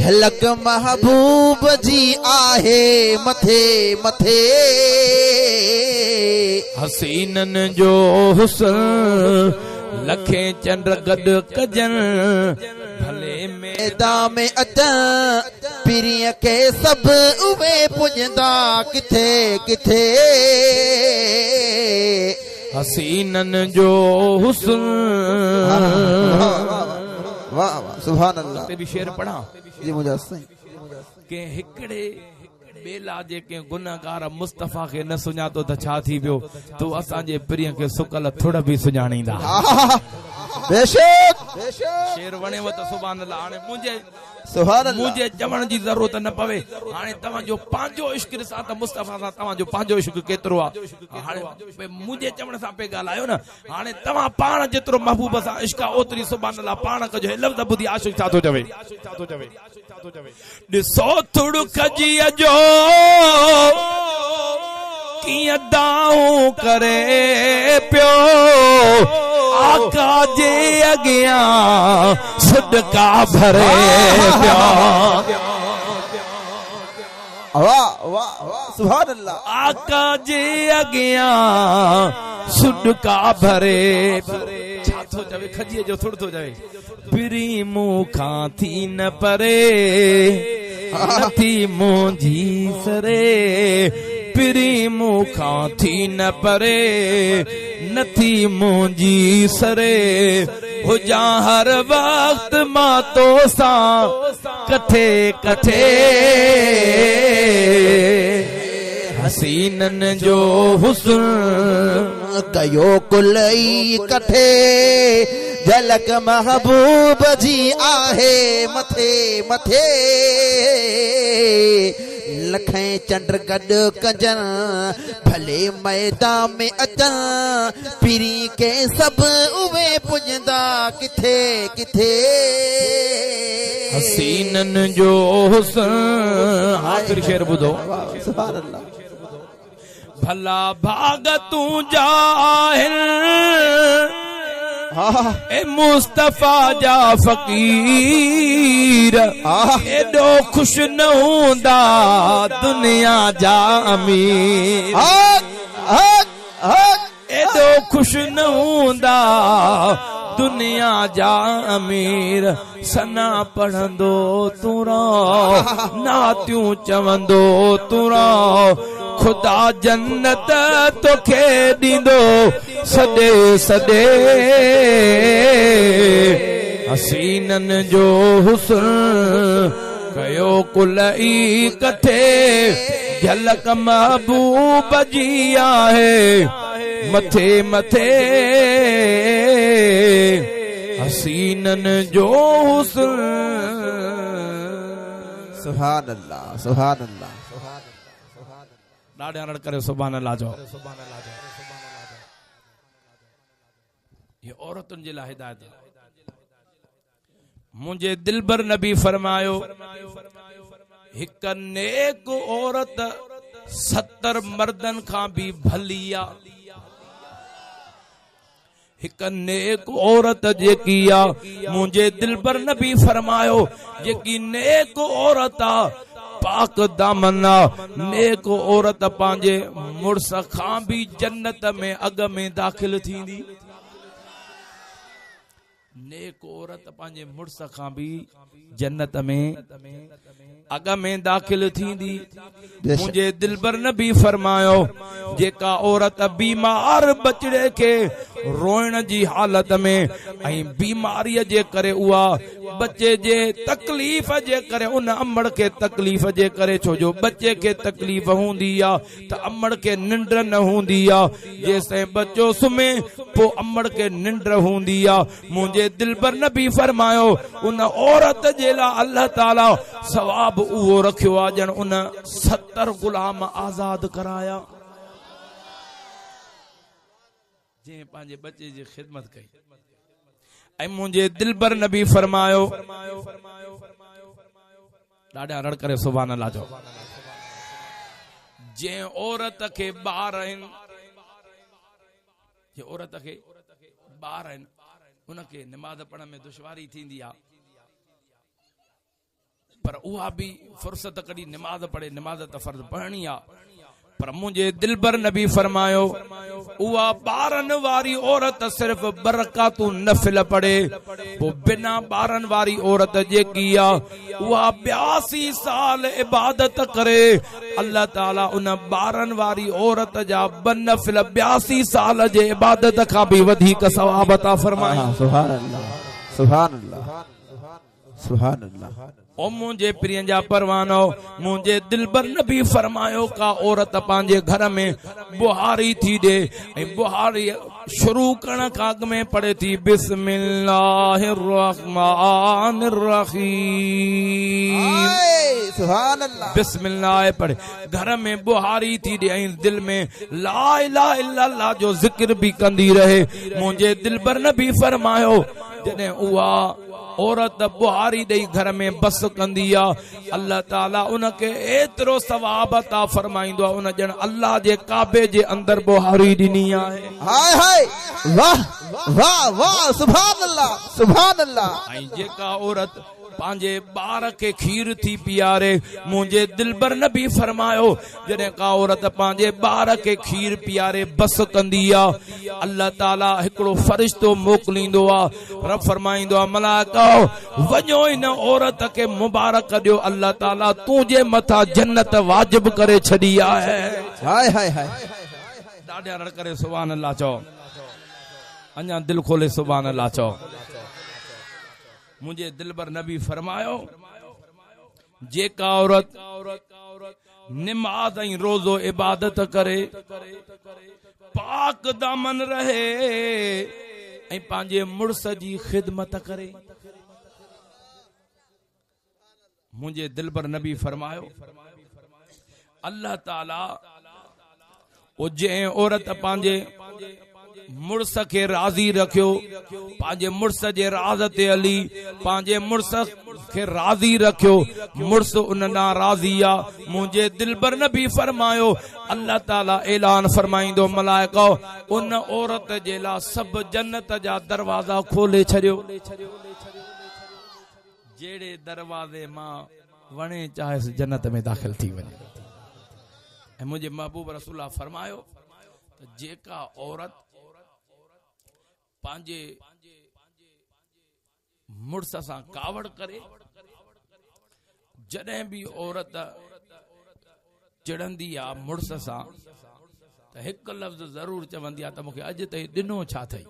झलक महबूब जी आहे मथे मथे हसीनन जो हुस्न लखे चंद्र गड कजन भले मैदान में अचन पिरिय के सब उवे पुजंदा किथे किथे हसीनन जो हुस्न वाह वाह सुभान अल्लाह ते भी शेर पढ़ा जी मुझे सही के हिकड़े बेला जेके गुनाहगार मुस्तफा के न सुञातो त छा थी वियो तू असांजे प्रिय के सुकल थोड़ा भी सुञाणींदा बेशक शेर वणेव त सुभान अल्लाह हाणे सुभान अल्लाह मुझे जवण जी जरूरत न पवे हाणे तव्हां जो पांजो इश्क सा त मुस्तफा सा तव्हां जो पांजो इश्क केतिरो आ हाणे मुझे चवण सा पे ॻाल्हायो न हाणे तव्हां पाण जेतिरो महबूब सा इश्क ओतरी सुभान अल्लाह पाण कजो हे लफ़्ज़ ॿुधी आशिक़ छा थो चवे ॾिसो थोड़ो खजीअ जो कीअं दाऊं करे पियो आका जे अगियां सदका भरे पिया। वाह वाह वाह सुभान अल्लाह। आका जे अगियां सदका भरे। छा थो चवे खजीअ जो थोड़ो थो चवे पिरी मूंखां थी न परे नथी मुंहिंजी सरे। पिरी मूंखां थी न परे नथी मुंहिंजी सरे। हुजां हर वक्त मां तो सां कथे कथे हसीनन जो हुस्न कयो कुलई कथे झलक महबूब जी आहे मथे मथे। लखें चंड गॾु कजन भले मैदान में अचन पीरी के सभु उहे पुॼंदा किथे किथे। हसीनन जो हुस्न। आखिरी शेर ॿुधो। सुभान अल्लाह। भला भाग तू जाहिर ए मुस्तफा जा फकीर एडो खुश न हूंदा दुनिया जा अमीर। एडो खुश न हूंदा दुनिया जा अमीर। सना पढ़ंदो तू रहो नातियूं चवंदो तू रहो खुदा जन्नत तोखे ॾींदो सॾे सॾे। हसीनन जो हुस्न कयो कुलई कथे झलक महबूब जी आहे मथे मथे। हसीनन जो हुस्न। सुभान अल्लाह सुभान अल्लाह। ॾाढा रड़ करे सुभान अल्लाह जो। ये औरतुनि जे लाइ हिदायत। मुंहिंजे दिलबर नबी फरमायो हिक नेक औरत 70 मर्दन खां भी भली आ। हिक नेक औरत जेकी आ मुंहिंजे दिलबर नबी फरमायो जेकी नेक औरत आ पाक दामना नेक औरत पंहिंजे मुड़स खां भी जन्नत में अग में दाखिल थींदी। नेक औरत पंहिंजे मुड़स खां भी जन्नत में अग में दाखिल थींदी। मुंहिंजे दिलबर नबी फरमायो जेका औरत बीमार बचड़े के रोइण जी हालत में ऐं बीमारीअ जे करे उहा बच्चे जे तकलीफ़ जे करे उन अमड़ के तकलीफ़ जे करे छो जो बच्चे के तकलीफ़ हूंदी आ त अमड़ के निंड न हूंदी आ। जेसिताईं बच्चो सुम्हे पोइ अमड़ के निंड हूंदी आ। मुंहिंजे दिलबर नबी फरमायो उन औरत जे लाइ अल्लाह ताला सवाब उहो रखियो आ ॼण उन 70 गुलाम आज़ाद कराया जंहिं पंहिंजे बच्चे जी ख़िदमत कई। ऐं मुंहिंजे दिलबर नबी फरमायो ॾाढा रड़ करे सुभान अल्लाह जो। जंहिं औरत खे ॿार आहिनि जे औरत खे ॿार आहिनि उनखे निमाज़ पढ़ण में दुश्वारी थींदी आहे पर उहा भी फुर्सत कड़ी निमाज़ पढ़े। निमाज़ त फर्ज़ पढ़णी आ पर मुंहिंजे दिलबर नबी फरमायो उहा ॿारनि वारी औरत सिर्फ बरकातू नफिल पढ़े। पोइ बिना ॿारनि वारी औरत जेकी आ उहा 82 साल इबादत करे अल्लाह ताला उन ॿारनि वारी औरत जा बनफिल 82 साल जे इबादत खां भी वधीक सवाब अता फरमाए। सुभान अल्लाह सुभान अल्लाह सुभान अल्लाह। ओ मुंहिंजे प्रिय जा परवानो मुंहिंजे दिलबर नबी फरमायो का औरत पंहिंजे घर में बुहारी थी दे ऐं बुहारी शुरू करण खां अॻु में पढ़े थी बिस्मिल्लाहिर्रहमानिर्रहीम। सुभान अल्लाह बिस्मिल्लाह पढ़े घर में बुहारी थी दे ऐं दिल में ला इलाहा इल्लल्लाह जो जिक्र भी कंदी रहे। मुंहिंजे दिलबर नबी फरमायो जॾहिं उहा औरत बुहारी ॾेई घर में बस कंदी आहे अल्लाह ताला उनखे एतिरो सवाब अता फरमाईंदो आहे उन ॼण अल्लाह जे काबे जे अंदर बुहारी ॾिनी आहे। हाय हाय वाह वाह वाह सुभान अल्लाह सुभान अल्लाह। ऐं जेका औरत पंहिंजे ॿार खे खीर थी पीआरे मुंहिंजे दिलबर नबी फरमायो जॾहिं का औरत पंहिंजे ॿार खे खीर पीआरे बस कंदी आहे अल्लाह ताला हिकिड़ो फरिश्तो मोकिलींदो आहे रब फरमाईंदो आहे मलाइका वञो इन औरत खे मुबारक ॾियो अल्लाह ताला तुंहिंजे मथां जन्नत वाजिब करे छॾी आहे। हाय हाय हाय ॾाढा रड़ करे सुभान अल्लाह चओ अञा दिल खोले सुभान अल्लाह चओ। मुझे दिलबर नबी फरमायो जेका औरत निमाज ऐं रोज़ो इबादत करे पाक दामन रहे ऐं पंहिंजे मुड़स जी खिदमत करे मुझे दिलबर नबी फरमायो अल्लाह ताला ओ जंहिं औरत पंहिंजे मुड़स खे राज़ी रखियो पंहिंजे मुड़स जे राज़ ते हली पंहिंजे मुड़स खे राज़ी रखियो मुड़स उन ॾांहुं राज़ी आहे मुंहिंजे दिलबर नबी फरमायो अल्लाह ताला ऐलान फरमाईंदो मलाइका उन औरत जे लाइ सभु जन्नत जा दरवाज़ा खोले छॾियो जहिड़े दरवाज़े मां वणे चाहे जन्नत में दाख़िल थी वञे। ऐं मुंहिंजे महबूब रसूल फरमायो जेका औरत पंहिंजे मुड़स सां कावड़ करे जॾहिं बि औरत चिड़ंदी आहे मुड़स सां त हिकु लफ़्ज़ ज़रूर चवंदी आहे त मूंखे अॼु ताईं ॾिनो छा अथई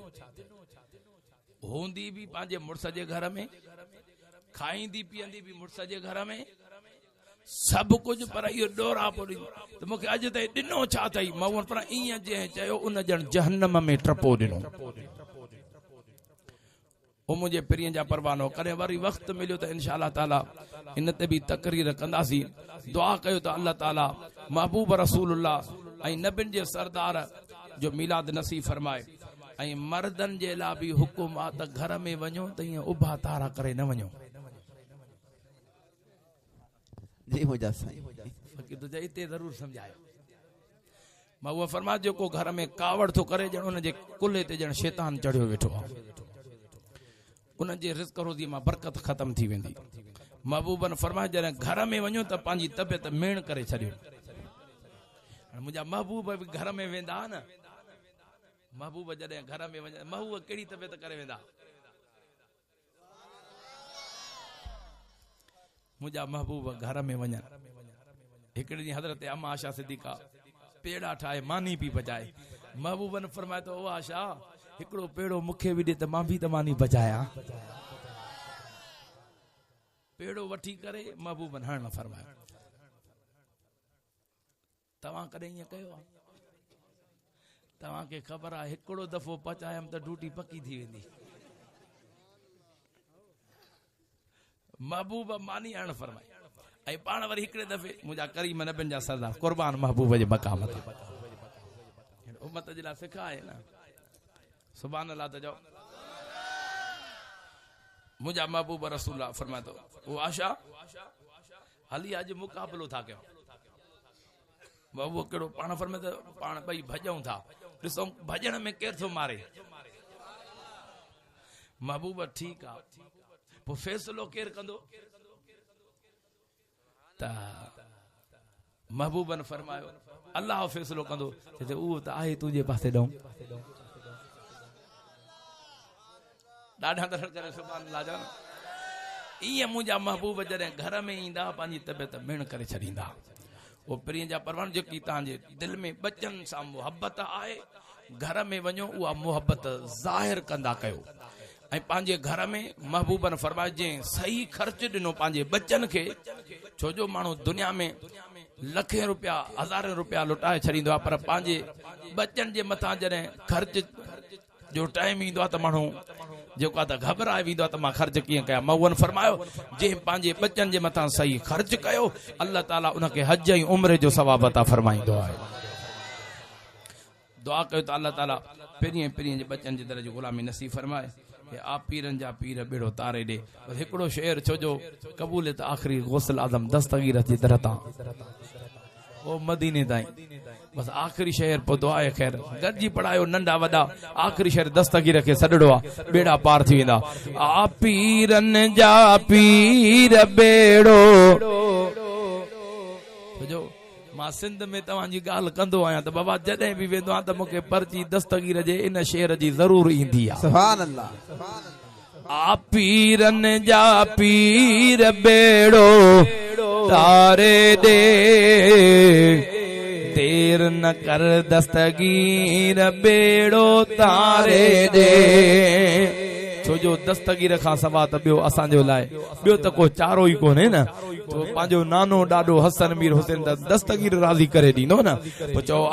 हूंदी बि पंहिंजे मुड़स जे घर में खाईंदी पीअंदी बि मुड़स जे घर में सभु कुझु पर इहो ॾोरा पोड़ी त मूंखे अॼु ताईं ॾिनो छा अथई मां पर ईअं जंहिं चयो उन ॼण जहन्नम में टपो ॾिनो वो मुझे पिरियन जा परवानो करे वरी वक्त मिलियो त इंशाअल्लाह ताला इन ते भी तकरीर कंदासी दुआ कयो त अल्लाह ताला महबूब रसूलुल्लाह ऐं नबिन जे सरदार जो मिलाद नसीब फरमाए ऐं मर्दन जे लाइ भी हुकुम आ त घर में वञो त ईअं उभा तारा करे न वञो जी मुझा साईं फकीर तुझे इते जरूर समझायो मां वो फरमा जो को घर में कावड़ थो करे ॼण उन जे कुल्हे ते ॼण शैतान चढ़ियो वेठो आहे उन जे रिज़्क रोज़ी मां बरकत खत्म थी वेंदी। महबूबन फरमाए जॾहिं घर में वञो त पंहिंजी तबियत मेण करे छॾियो मुंहिंजा महबूब बि घर में वेंदा न महबूब जॾहिं घर में वञे महबूब कहिड़ी तबियत करे वेंदा मुंहिंजा महबूब घर में वञनि हिकिड़े ॾींहुं हज़रत अम्मा आशा सिद्दीक़ा पेड़ा ठाहे मानी पई पचाए महबूबन फरमाए तो ओ आशा हिकिड़ो पेड़ो मूंखे बि ॾे त मां बि त मानी पचायां पेड़ो वठी करे महबूबन हणण फरमायो तव्हां कॾहिं ईअं कयो आहे तव्हांखे ख़बर आहे हिकिड़ो दफ़ो पचायमि त ड्यूटी पकी थी वेंदी महबूब मानी हणण फरमाई ऐं पाण वरी हिकिड़े दफ़े मुंहिंजा करीम नबियुनि जा सरदार कुर्बान महबूब जे मक़ाम ते उम्मत जे लाइ सिखाए न सुभान अल्लाह त चओ मुंहिंजा महबूब रसूल फरमाए थो ओ आशा हली अॼु मुक़ाबिलो था कयूं महबूब कहिड़ो पाण फरमाए त पाण ॿई भॼूं था ॾिसो भॼण में केरु थो मारे महबूब ठीकु आहे पोइ फ़ैसिलो केरु कंदो त महबूबन फरमायो अल्लाह फ़ैसिलो कंदो उहो त आहे तुंहिंजे पासे ॾऊं ॾाढा दर करे सुभान अल्लाह जा ईअं मुंहिंजा महबूब जॾहिं घर में ईंदा पंहिंजी तबियत मेण करे छॾींदा वो प्रिय जा परवान जेकी तव्हांजे दिलि में बचनि सां मुहबत आहे घर में वञो उहा मुहबत ज़ाहिर कंदा कयो ऐं पंहिंजे घर में महबूबन फरमाए जंहिं सही ख़र्च ॾिनो पंहिंजे बचनि खे छो जो माण्हू दुनिया में लखे रुपया हज़ारे रुपया लुटाए छॾींदो आहे पर पंहिंजे बचनि जे मथां जॾहिं ख़र्च जो टाइम ईंदो आहे त माण्हू जेको आहे त घबराए वेंदो आहे त मां ख़र्च कीअं कयां महबूबन फरमायो जंहिं पंहिंजे बचनि जे मथां सही ख़र्च कयो अल्लाह ताला उनखे हज ऐं उम्र जो सवाब अता फरमाईंदो आहे। दुआ कयो त अल्लाह ताला पेरियां जे बचन जे दर जो गुलामी नसीब फरमाए। आप पीरन जा पीर बेड़ो तारे दे। बस हिकड़ो शेर छोजो कबूलियत आखिरी गौसल आजम दस्तगीर जी तरह ता ओ मदीने ताईं बस आखिरी शेर पो दुआ खैर गॾिजी पढ़ायो नंढा वॾा आखिरी शेर दस्तगीर खे सॾड़ो आ बेड़ा पार थी वेंदा। आ पीरन जा पीर बेड़ो छोजो मां सिंध में तव्हांजी ॻाल्हि कंदो आहियां त बाबा जॾहिं बि वेंदो आहियां त मूंखे पर्ची दस्तगीर जे इन शेर जी ज़रूर ईंदी आहे। सुभान अल्लाह। आ पीरन जा पीर बेड़ो तारे दे देर न कर दस्तगीर बेड़ो तारे दे। छोजो दस्तगीर खां सवा त ॿियो असांजो लाइ ॿियो त को चारो ई कोन्हे न। तो पंहिंजो नानो ॾाॾो हसन मीर हुसैन त दस्तगीर राज़ी करे ॾींदो न। पोइ चओ आ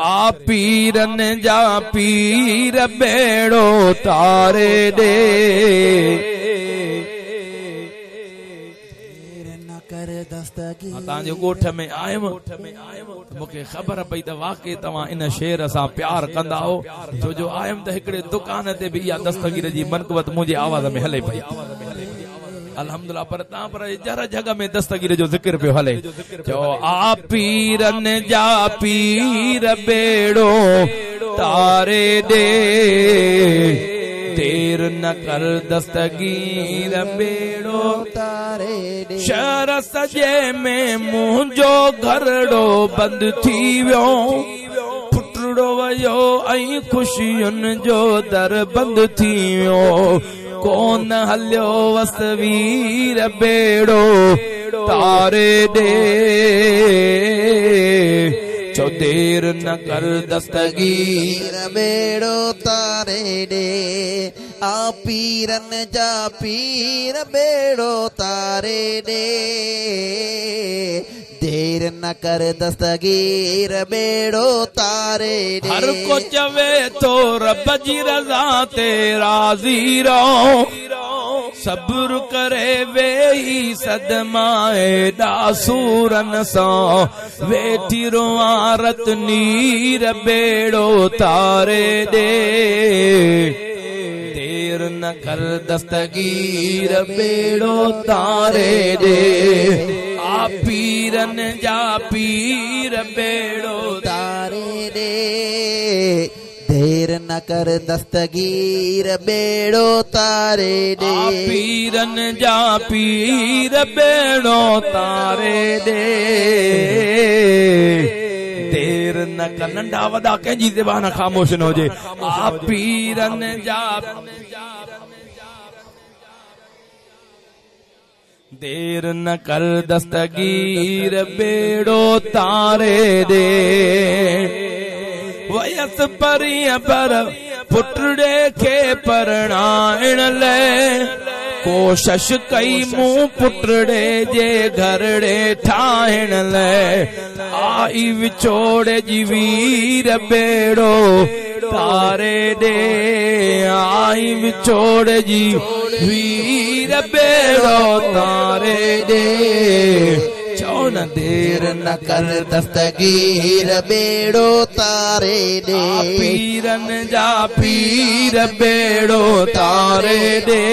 पीरन जा पीर बेड़ो तारे दे तव्हांजे ॻोठ में आयमि मूंखे ख़बर पई त वाकई तव्हां इन शेर सां प्यार कंदा हो। छो जो आयमि त हिकिड़े दुकान ते बि इहा दस्तगीर जी मनक़बत मुंहिंजे आवाज़ में हले पई अल्हम्दुलिल्लाह। पर तव्हां पर जर जगह में दस्तगीर जो ज़िक्र पियो हले। चओ आ पीरन जा पीर बेड़ो तारे दे देर न कर दस्तगीर बेड़ो तारे दे। शहर सजे में मुंहिंजो घरड़ो बंद थी वियो फुटड़ो वयो ऐं खुशियुनि जो दर बंद थी वियो कोन हलियो वसवीर बेड़ो तारे दे। चो देर न कर दस्तगीर बेड़ो तारे दे आ पीरन जा पीर बेड़ो तारे दे देर न कर दस्तगीर बेड़ो तारे दे। हर को चवे तो रब जी रज़ा ते राज़ी रहो सब्र करे वेही सदमाए दासूरन सां वेठी रुआरत नीर बेड़ो तारे दे देर न कर दस्तगीर बेड़ो तारे दे। आ पीरन जा पीर बेड़ो तारे दे देर न कर दस्तगीर बेड़ो तारे दे। आ पीरन जा पीर बेड़ो तारे दे देर न कर। नंढा वॾा कंहिंजी ज़बान ख़ामोश न हुजे। आ पीरन जा देर न कर दस्तगीर बेड़ो तारे दे। वयस परीअ पर पुटड़े खे परणाइण लाइ कोशिश कई मूं पुटड़े जे घरड़े ठाहिण लाइ आई विछोड़े जी वीर बेड़ो तारे दे आई विछोड़े जी वीर बेड़ो तारे दे। चो न देर न कर दस्तगीर बेड़ो तारे दे पीरन जा पीर बेड़ो तारे दे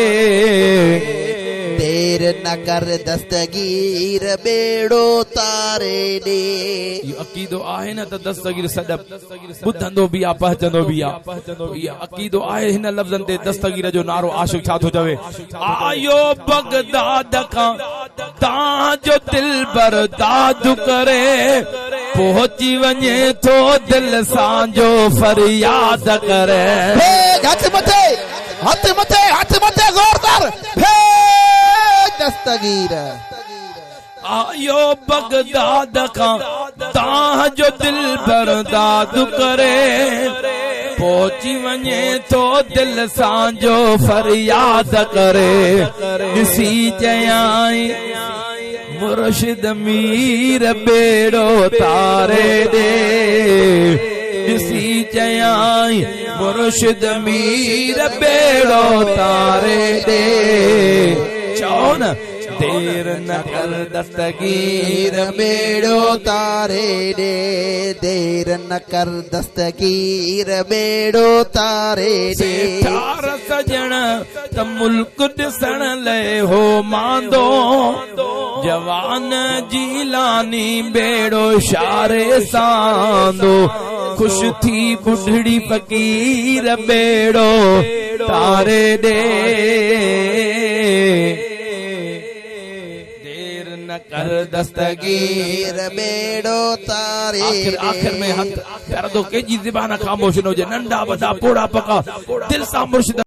देर न कर दस्तगीर बेड़ो तारे दे। इहो अक़ीदो आहे न त दस्तगीर सॾ ॿुधंदो बि आहे पहचंदो बि आहे। इहो अक़ीदो आहे हिन लफ़्ज़नि ते दस्तगीर जो नारो आशिक़ छा थो चवे। आयो बगदाद खां तव्हांजो दिल बर्दाद करे पहुची वञे थो दिल सां जो फरियाद करे। हथ मथे ज़ोरदार दस्तगीर। आयो बगदाद खां तव्हांजो दिल बर्दाद करे पहुची वञे थो दिल सां जो फरियाद करे। ॾिसी चयाई मुर्शिद मीर बेड़ो तारे दे ॾिसी चयाई मुर्शिद मीर बेड़ो तारे दे। चओ न देर न कर दस्तगीर बेड़ो तारे दे, देर न कर दस्तगीर बेड़ो तारे दे। ठार सजण त मुल्क ॾिसण ले हो मांदो, जवान जीलानी बेड़ो शारे सांदो, खुश थी बुढ़ड़ी फकीर बेड़ो तारे दे। देर न कर दस्तगीर बेड़ो तारे। आखिर में हथ प्यारा तो के जी ज़बान खामोश न हुजे, नंढा वॾा पोड़ा पका दिल सां मुर्शिद